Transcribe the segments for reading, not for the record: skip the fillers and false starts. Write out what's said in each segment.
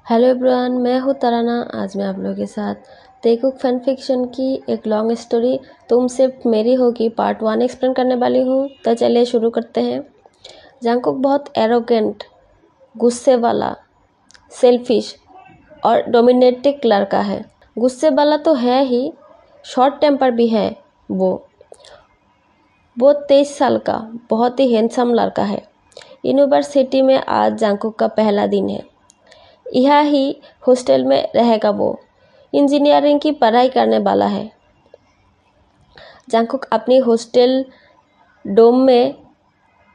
Hello everyone, मैं हूँ तराना। आज मैं आप लोगों के साथ तेकुक फैन फिक्शन की एक लॉन्ग स्टोरी तुम सिर्फ मेरी होगी पार्ट 1 एक्सप्लेन करने वाली हूँ। तो चलिए शुरू करते हैं। जंगकुक बहुत एरोगेंट, गुस्से वाला, सेल्फिश और डोमिनेटिक लड़का है। गुस्से वाला तो है ही, शॉर्ट टेम्पर भी है। वो 23 साल का बहुत ही हैंडसम लड़का है। यूनिवर्सिटी में आज जंगकुक का पहला दिन है। यहाँ ही हॉस्टल में रहेगा। वो इंजीनियरिंग की पढ़ाई करने वाला है। जंगकुक अपनी हॉस्टल डोम में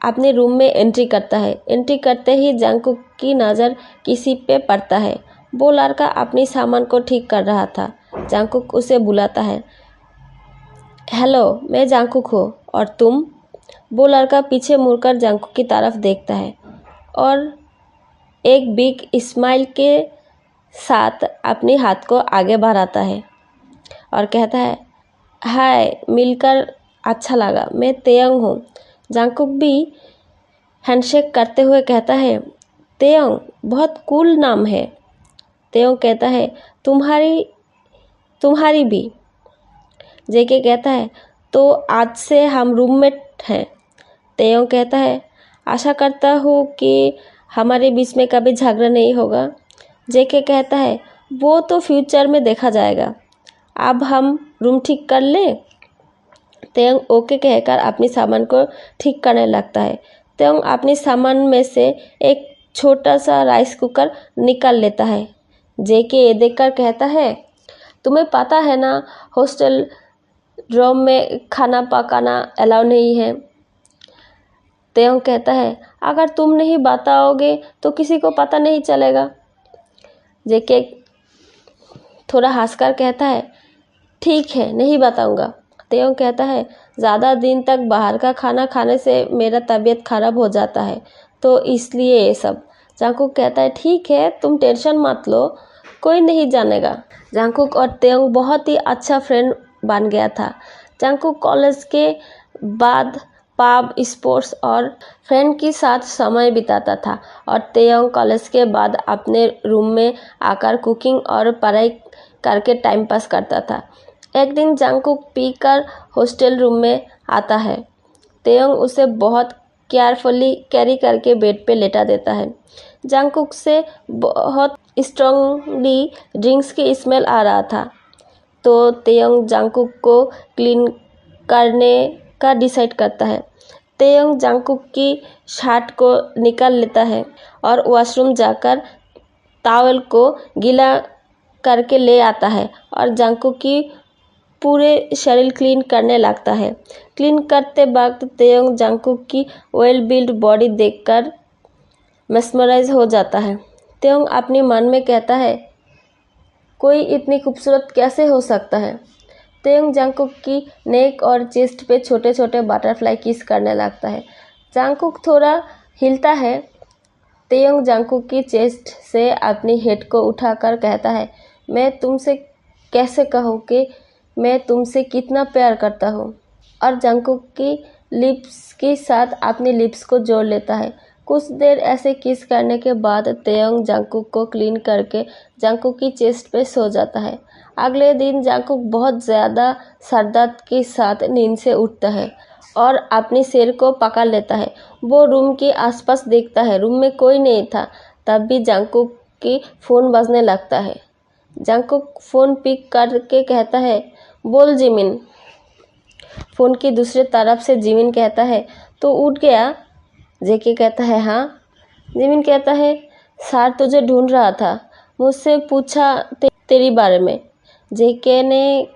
अपने रूम में एंट्री करता है। एंट्री करते ही जंगकुक की नज़र किसी पे पड़ता है। वो लड़का अपनी सामान को ठीक कर रहा था। जंगकुक उसे बुलाता है, हेलो, मैं जंगकुक हूँ, और तुम? वो लड़का पीछे मुड़कर जंगकुक की तरफ देखता है और एक बिग स्माइल के साथ अपने हाथ को आगे बढ़ाता है और कहता है, हाय, मिलकर अच्छा लगा, मैं तेयंग हूँ। जंगकुक भी हैंडशेक करते हुए कहता है, तेयंग बहुत कूल नाम है। तेयंग कहता है, तुम्हारी भी। जेके कहता है, तो आज से हम रूममेट हैं। तेयंग कहता है, आशा करता हूँ कि हमारे बीच में कभी झगड़ा नहीं होगा। जेके कहता है, वो तो फ्यूचर में देखा जाएगा, अब हम रूम ठीक कर लें। तेयंग ओके कहकर अपनी सामान को ठीक करने लगता है। तेयंग अपनी सामान में से एक छोटा सा राइस कुकर निकाल लेता है। जेके ये देखकर कहता है, तुम्हें पता है ना, हॉस्टल रूम में खाना पकाना अलाउ नहीं है। तेयंग कहता है, अगर तुम नहीं बताओगे तो किसी को पता नहीं चलेगा। जेके थोड़ा हंसकर कहता है, ठीक है, नहीं बताऊंगा। तेयंग कहता है, ज़्यादा दिन तक बाहर का खाना खाने से मेरा तबीयत खराब हो जाता है, तो इसलिए ये सब। जंगकुक कहता है, ठीक है, तुम टेंशन मत लो, कोई नहीं जानेगा। जंगकुक और तेयंग बहुत ही अच्छा फ्रेंड बन गया था। जंगकुक कॉलेज के बाद पब, स्पोर्ट्स और फ्रेंड के साथ समय बिताता था, और तेयंग कॉलेज के बाद अपने रूम में आकर कुकिंग और पढ़ाई करके टाइम पास करता था। एक दिन जंगकुक पीकर हॉस्टल रूम में आता है। तेयंग उसे बहुत केयरफुली कैरी करके बेड पे लेटा देता है। जंगकुक से बहुत स्ट्रांगली ड्रिंक्स की स्मेल आ रहा था, तो तेयंग जंगकुक को क्लीन करने का डिसाइड करता है। तेयंग जंगकुक की शर्ट को निकाल लेता है और वॉशरूम जाकर टॉवल को गीला करके ले आता है और जंगकुक की पूरे शरीर क्लीन करने लगता है। क्लीन करते वक्त तेयंग जंगकुक की वेल बिल्ड बॉडी देखकर मेस्मराइज हो जाता है। तेयंग अपने मन में कहता है, कोई इतनी खूबसूरत कैसे हो सकता है। तेयंग जंगकुक की नेक और चेस्ट पे छोटे छोटे बटरफ्लाई किस करने लगता है। जंगकुक थोड़ा हिलता है। तेयंग जंगकुक की चेस्ट से अपनी हेड को उठाकर कहता है, मैं तुमसे कैसे कहूँ कि मैं तुमसे कितना प्यार करता हूँ। और जंगकुक की लिप्स के साथ अपनी लिप्स को जोड़ लेता है। कुछ देर ऐसे किस करने के बाद तेयंग जंगकुक को क्लीन करके जंगकुक की चेस्ट पे सो जाता है। अगले दिन जंगकुक बहुत ज़्यादा सरदर्द के साथ नींद से उठता है और अपने सिर को पकड़ लेता है। वो रूम के आसपास देखता है, रूम में कोई नहीं था। तब भी जंगकुक की फ़ोन बजने लगता है। जंगकुक फ़ोन पिक करके कहता है, बोल जिमिन। फ़ोन की दूसरी तरफ से जिमिन कहता है, तो उठ गया? जेके कहता है, हाँ। जिमिन कहता है, सर तुझे ढूंढ रहा था, मुझसे पूछा तेरी बारे में। जेके ने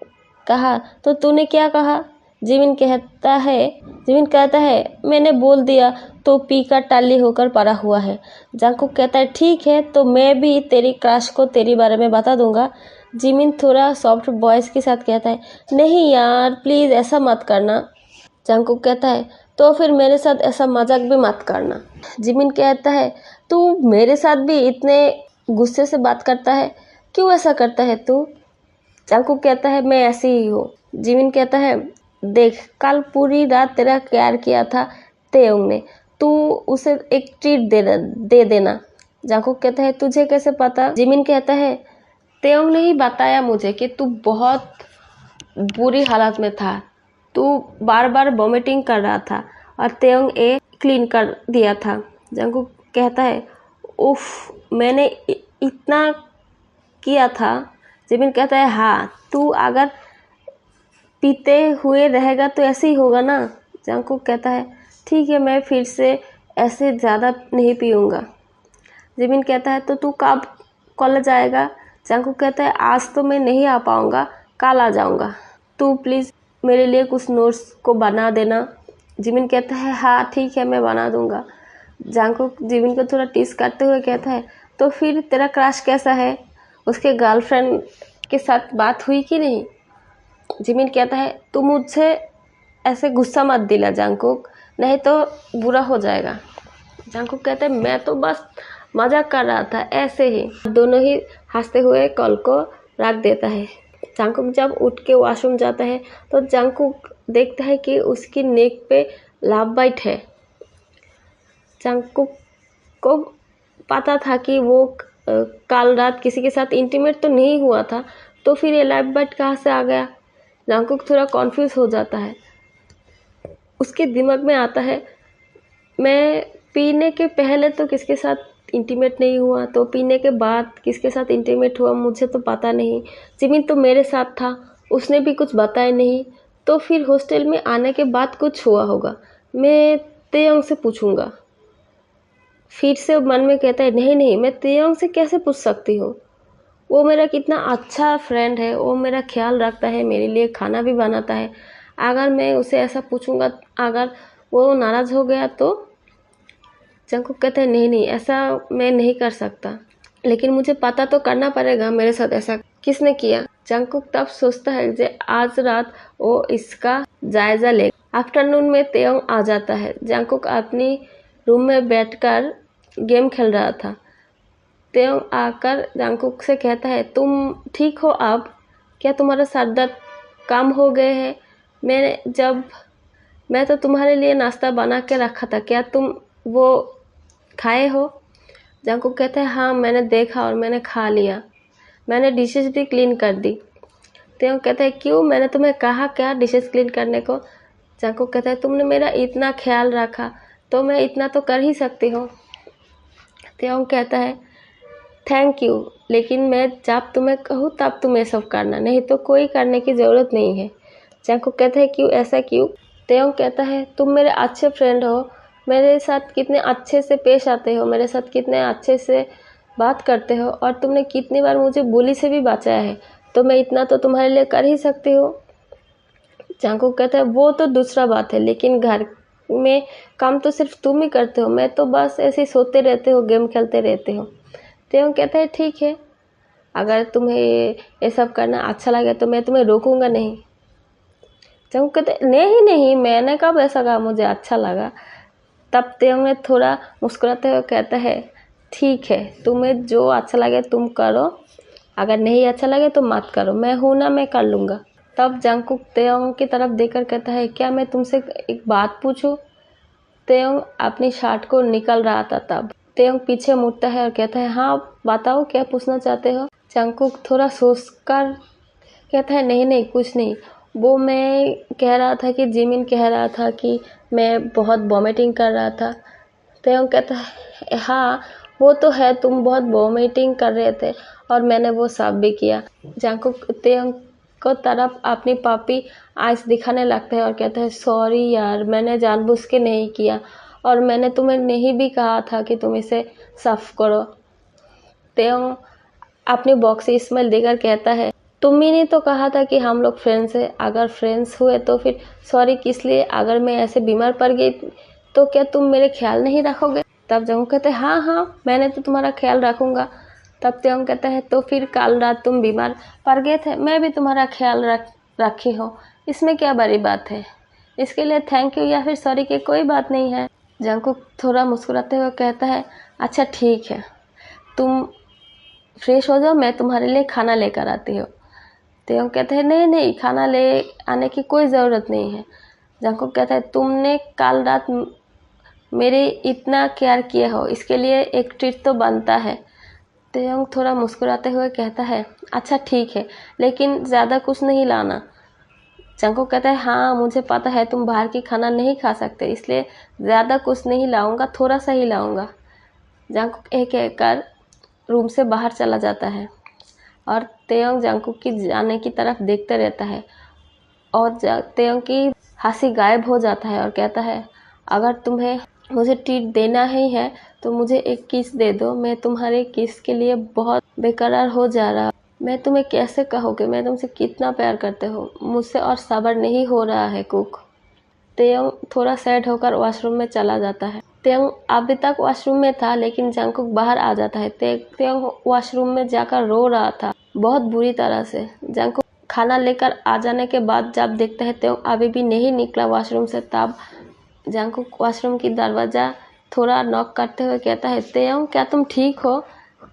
कहा, तो तूने क्या कहा? जिमिन कहता है, मैंने बोल दिया तो पी कर टाली होकर पड़ा हुआ है। जंगकुक कहता है, ठीक है, तो मैं भी तेरी क्रश को तेरी बारे में बता दूंगा। जिमिन थोड़ा सॉफ्ट वॉइस के साथ कहता है, नहीं यार, प्लीज़ ऐसा मत करना। जंगकुक कहता है, तो फिर मेरे साथ ऐसा मजाक भी मत करना। जिमिन कहता है, तू मेरे साथ भी इतने गुस्से से बात करता है, क्यों ऐसा करता है तू? जंगकुक कहता है, मैं ऐसी ही हूँ। जिमिन कहता है, देख, कल पूरी रात तेरा केयर किया था तेयंग ने, तू उसे एक ट्रीट दे देना। जंगकुक कहता है तुझे कैसे पता? जिमिन कहता है तेयोंग ने ही बताया मुझे कि तू बहुत बुरी हालत में था, तू बार बार वॉमिटिंग कर रहा था और तेयोंग क्लीन कर दिया था। जंगकुक कहता है उफ, मैंने इतना किया था। जिमिन कहता है हाँ, तू अगर पीते हुए रहेगा तो ऐसे ही होगा ना। जंगकुक कहता है ठीक है, मैं फिर से ऐसे ज़्यादा नहीं पीऊँगा। जिमिन कहता है तो तू कब कॉलेज आएगा? जंगकुक कहता है आज तो मैं नहीं आ पाऊँगा, कल आ जाऊँगा। तू प्लीज़ मेरे लिए कुछ नोट्स को बना देना। जिमिन कहता है हाँ ठीक है, मैं बना दूँगा। जंगकुक जिमिन को थोड़ा टीस करते हुए कहता है तो फिर तेरा क्रश कैसा है? उसके गर्लफ्रेंड के साथ बात हुई कि नहीं? जिमिन कहता है तू मुझसे ऐसे गुस्सा मत दिला जंगकुक, नहीं तो बुरा हो जाएगा। जंगकुक कहता है मैं तो बस मजाक कर रहा था, ऐसे ही। दोनों ही हंसते हुए कॉल को रख देता है। जंगकुक जब उठ के वॉशरूम जाता है तो जंगकुक देखता है कि उसकी नेक पे लव बाइट है। जंगकुक को पता था कि वो कल रात किसी के साथ इंटीमेट तो नहीं हुआ था, तो फिर ये लव बाइट कहाँ से आ गया? जंगकुक थोड़ा कॉन्फ्यूज हो जाता है। उसके दिमाग में आता है मैं पीने के पहले तो किसके साथ इंटीमेट नहीं हुआ, तो पीने के बाद किसके साथ इंटीमेट हुआ मुझे तो पता नहीं। जिमिन तो मेरे साथ था, उसने भी कुछ बताया नहीं, तो फिर हॉस्टल में आने के बाद कुछ हुआ होगा। मैं तेयोंग से पूछूंगा। फिर से मन में कहता है नहीं नहीं, मैं तेयोंग से कैसे पूछ सकती हूँ? वो मेरा कितना अच्छा फ्रेंड है, वो मेरा ख्याल रखता है, मेरे लिए खाना भी बनाता है। अगर मैं उसे ऐसा पूछूंगा, अगर वो नाराज़ हो गया तो? जंगकुक कहता है नहीं नहीं, ऐसा मैं नहीं कर सकता, लेकिन मुझे पता तो करना पड़ेगा मेरे साथ ऐसा किसने किया। जंगकुक तब सोचता है कि आज रात वो इसका जायजा ले। आफ्टरनून में तेयोंग आ जाता है। जंगकुक अपनी रूम में बैठकर गेम खेल रहा था। तेयोंग आकर जंगकुक से कहता है तुम ठीक हो अब? क्या तुम्हारा सर दर्द कम हो गए हैं? मैं तो तुम्हारे लिए नाश्ता बना के रखा था, क्या तुम वो खाए हो? जंगकुक कहता है हाँ, मैंने देखा और मैंने खा लिया, मैंने डिशेस भी क्लीन कर दी। तेयोंग कहता है क्यों, मैंने तुम्हें कहा क्या डिशेस क्लीन करने को? जंगकुक कहता है तुमने मेरा इतना ख्याल रखा तो मैं इतना तो कर ही सकती हूँ। तेयोंग कहता है थैंक यू, लेकिन मैं जब तुम्हें कहूँ तब तुम ये सब करना, नहीं तो कोई करने की ज़रूरत नहीं है। जंगकुक कहता है क्यों, ऐसा क्यों? तेयोंग कहता है तुम मेरे अच्छे फ्रेंड हो, मेरे साथ कितने अच्छे से पेश आते हो, मेरे साथ कितने अच्छे से बात करते हो, और तुमने कितनी बार मुझे बुली से भी बचाया है, तो मैं इतना तो तुम्हारे लिए कर ही सकती हूँ। जंगकुक कहता है वो तो दूसरा बात है, लेकिन घर में काम तो सिर्फ तुम ही करते हो, मैं तो बस ऐसे ही सोते रहते हो, गेम खेलते रहते हो। तेयोंग कहता है ठीक है, अगर तुम्हें ये सब करना अच्छा लगे तो मैं तुम्हें रोकूंगा नहीं। जंगकुक कहते नहीं नहीं, मैंने कब ऐसा कहा मुझे अच्छा लगा। तब तेयोंग ने थोड़ा मुस्कुराते हुए कहता है ठीक है, तुम्हें जो अच्छा लगे तुम करो, अगर नहीं अच्छा लगे तो मत करो, मैं हूं ना, मैं कर लूँगा। तब जंगकुक तेयोंग की तरफ देखकर कहता है क्या मैं तुमसे एक बात पूछूं? तेयोंग अपनी शर्ट को निकल रहा था। तब तेयोंग पीछे मुड़ता है और कहता है हाँ बताओ, क्या पूछना चाहते हो? जंगकुक थोड़ा सोचकर कहता है नहीं नहीं, कुछ नहीं, वो मैं कह रहा था कि जिमिन कह रहा था कि मैं बहुत वॉमिटिंग कर रहा था। तेयोंग कहता है हाँ वो तो है, तुम बहुत वॉमिटिंग कर रहे थे और मैंने वो साफ भी किया। जंगकुक तेयोंग को तरफ अपनी पापी आइस दिखाने लगता है और कहता है सॉरी यार, मैंने जानबूझ के नहीं किया, और मैंने तुम्हें नहीं भी कहा था कि तुम इसे साफ करो। तेयोंग अपनी बॉक्स से स्माइल देकर कहता है तुम ही ने तो कहा था कि हम लोग फ्रेंड्स हैं, अगर फ्रेंड्स हुए तो फिर सॉरी किस लिए? अगर मैं ऐसे बीमार पड़ गई तो क्या तुम मेरे ख्याल नहीं रखोगे? तब जंगकुक कहते हैं हाँ हाँ, मैंने तो तुम्हारा ख्याल रखूंगा। तब तेयोंग कहता है तो फिर कल रात तुम बीमार पड़ गए थे, मैं भी तुम्हारा ख्याल रखी हो, इसमें क्या बड़ी बात है? इसके लिए थैंक यू या फिर सॉरी की कोई बात नहीं है। जंगकुक थोड़ा मुस्कुराते हुए कहता है अच्छा ठीक है, तुम फ्रेश हो जाओ, मैं तुम्हारे लिए खाना लेकर आती हूँ। तेयोंग कहते हैं नहीं नहीं, खाना ले आने की कोई ज़रूरत नहीं है। जंगकुक कहता है तुमने कल रात मेरे इतना केयर किए हो, इसके लिए एक ट्रीट तो बनता है। तेयंग थोड़ा मुस्कुराते हुए कहता है, अच्छा ठीक है, लेकिन ज़्यादा कुछ नहीं लाना। जंगकुक कहता है, हाँ मुझे पता है तुम बाहर की खाना नहीं खा सकते, इसलिए ज़्यादा कुछ नहीं लाऊंगा, थोड़ा सा ही लाऊंगा। जंगकुक एक कहकर रूम से बाहर चला जाता है और तेयंग जंगकुक की जाने की तरफ देखते रहता है और तेयंग की हंसी गायब हो जाता है और कहता है, अगर तुम्हें मुझे ट्रीट देना ही है तो मुझे एक किस दे दो, मैं तुम्हारे किस के लिए बहुत बेकरार हो जा रहा। मैं तुम्हें कैसे कहूँ कि मैं तुमसे कितना प्यार करते हो, मुझसे और सब्र नहीं हो रहा है कुक। तेयंग थोड़ा सैड होकर वॉशरूम में चला जाता है। तेयंग अभी तक वॉशरूम में था, लेकिन जंगकुक बाहर आ जाता है। तेयंग वॉशरूम में जाकर रो रहा था बहुत बुरी तरह से। जंगकुक खाना लेकर आ जाने के बाद जब देखता है तेयंग अभी भी नहीं निकला वॉशरूम से, तब जंगकुक वॉशरूम की दरवाज़ा थोड़ा नॉक करते हुए कहता है, तेयंग क्या तुम ठीक हो?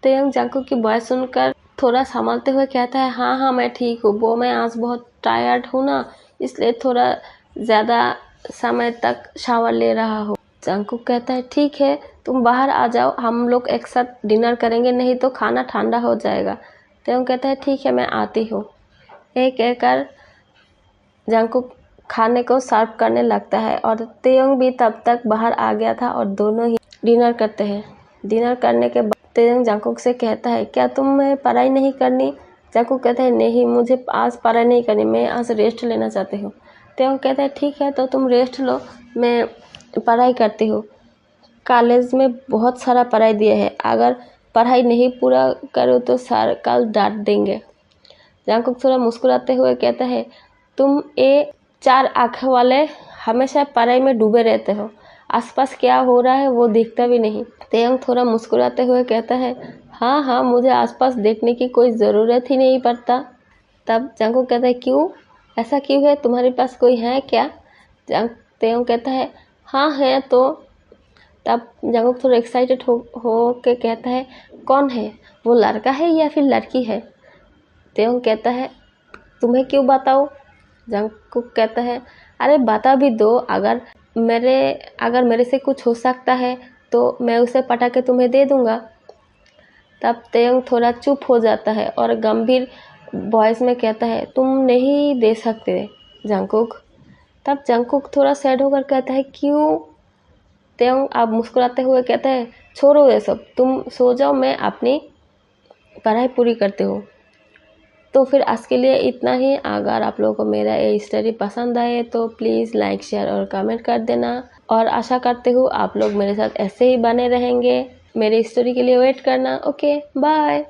तेयंग जंगकुक की वॉइस सुनकर थोड़ा संभलते हुए कहता है, हाँ हाँ मैं ठीक हूँ, वो मैं आज बहुत टायर्ड हूँ ना, इसलिए थोड़ा ज़्यादा समय तक शावर ले रहा हूँ। जंगकुक कहता है, ठीक है तुम बाहर आ जाओ, हम लोग एक साथ डिनर करेंगे, नहीं तो खाना ठंडा हो जाएगा। तेयंग कहता है, ठीक है मैं आती हूँ। ये कहकर जंगकुक खाने को सर्व करने लगता है और तेयंग भी तब तक बाहर आ गया था और दोनों ही डिनर करते हैं। डिनर करने के बाद तेयंग जंगकुक से कहता है, क्या तुम्हें पढ़ाई नहीं करनी? जंगकुक कहता है, नहीं मुझे आज पढ़ाई नहीं करनी, मैं आज रेस्ट लेना चाहती हूँ। तेयंग कहता है, ठीक है तो तुम रेस्ट लो, मैं पढ़ाई करती हूँ। कॉलेज में बहुत सारा पढ़ाई दिया है, अगर पढ़ाई नहीं पूरा करो तो सर कल डांट देंगे। जंगकुक थोड़ा मुस्कुराते हुए कहता है, तुम ये चार आँखें वाले हमेशा पढ़ाई में डूबे रहते हो, आसपास क्या हो रहा है वो दिखता भी नहीं। तेयंग थोड़ा मुस्कुराते हुए कहता है, हाँ हाँ मुझे आसपास देखने की कोई ज़रूरत ही नहीं पड़ता। तब जंगकुक कहता है, क्यों, ऐसा क्यों है, तुम्हारे पास कोई है क्या? तेयंग कहता है, हाँ है तो। तब जंगकुक थोड़ा एक्साइटेड हो के कहता है, कौन है, वो लड़का है या फिर लड़की है? तेयंग कहता है, तुम्हें क्यों बताओ? जंगकुक कहता है, अरे बता भी दो, अगर मेरे से कुछ हो सकता है तो मैं उसे पटा के तुम्हें दे दूंगा। तब तेयंग थोड़ा चुप हो जाता है और गंभीर वॉइस में कहता है, तुम नहीं दे सकते जंगकुक। तब जंगकुक थोड़ा सैड होकर कहता है, क्यों? तेयंग अब मुस्कुराते हुए कहता है, छोड़ो ये सब, तुम सो जाओ, मैं अपनी पढ़ाई पूरी करती हूँ। तो फिर आज के लिए इतना ही। अगर आप लोगों को मेरा ये स्टोरी पसंद आए तो प्लीज़ लाइक शेयर और कमेंट कर देना, और आशा करती हूँ आप लोग मेरे साथ ऐसे ही बने रहेंगे। मेरी स्टोरी के लिए वेट करना। Okay bye.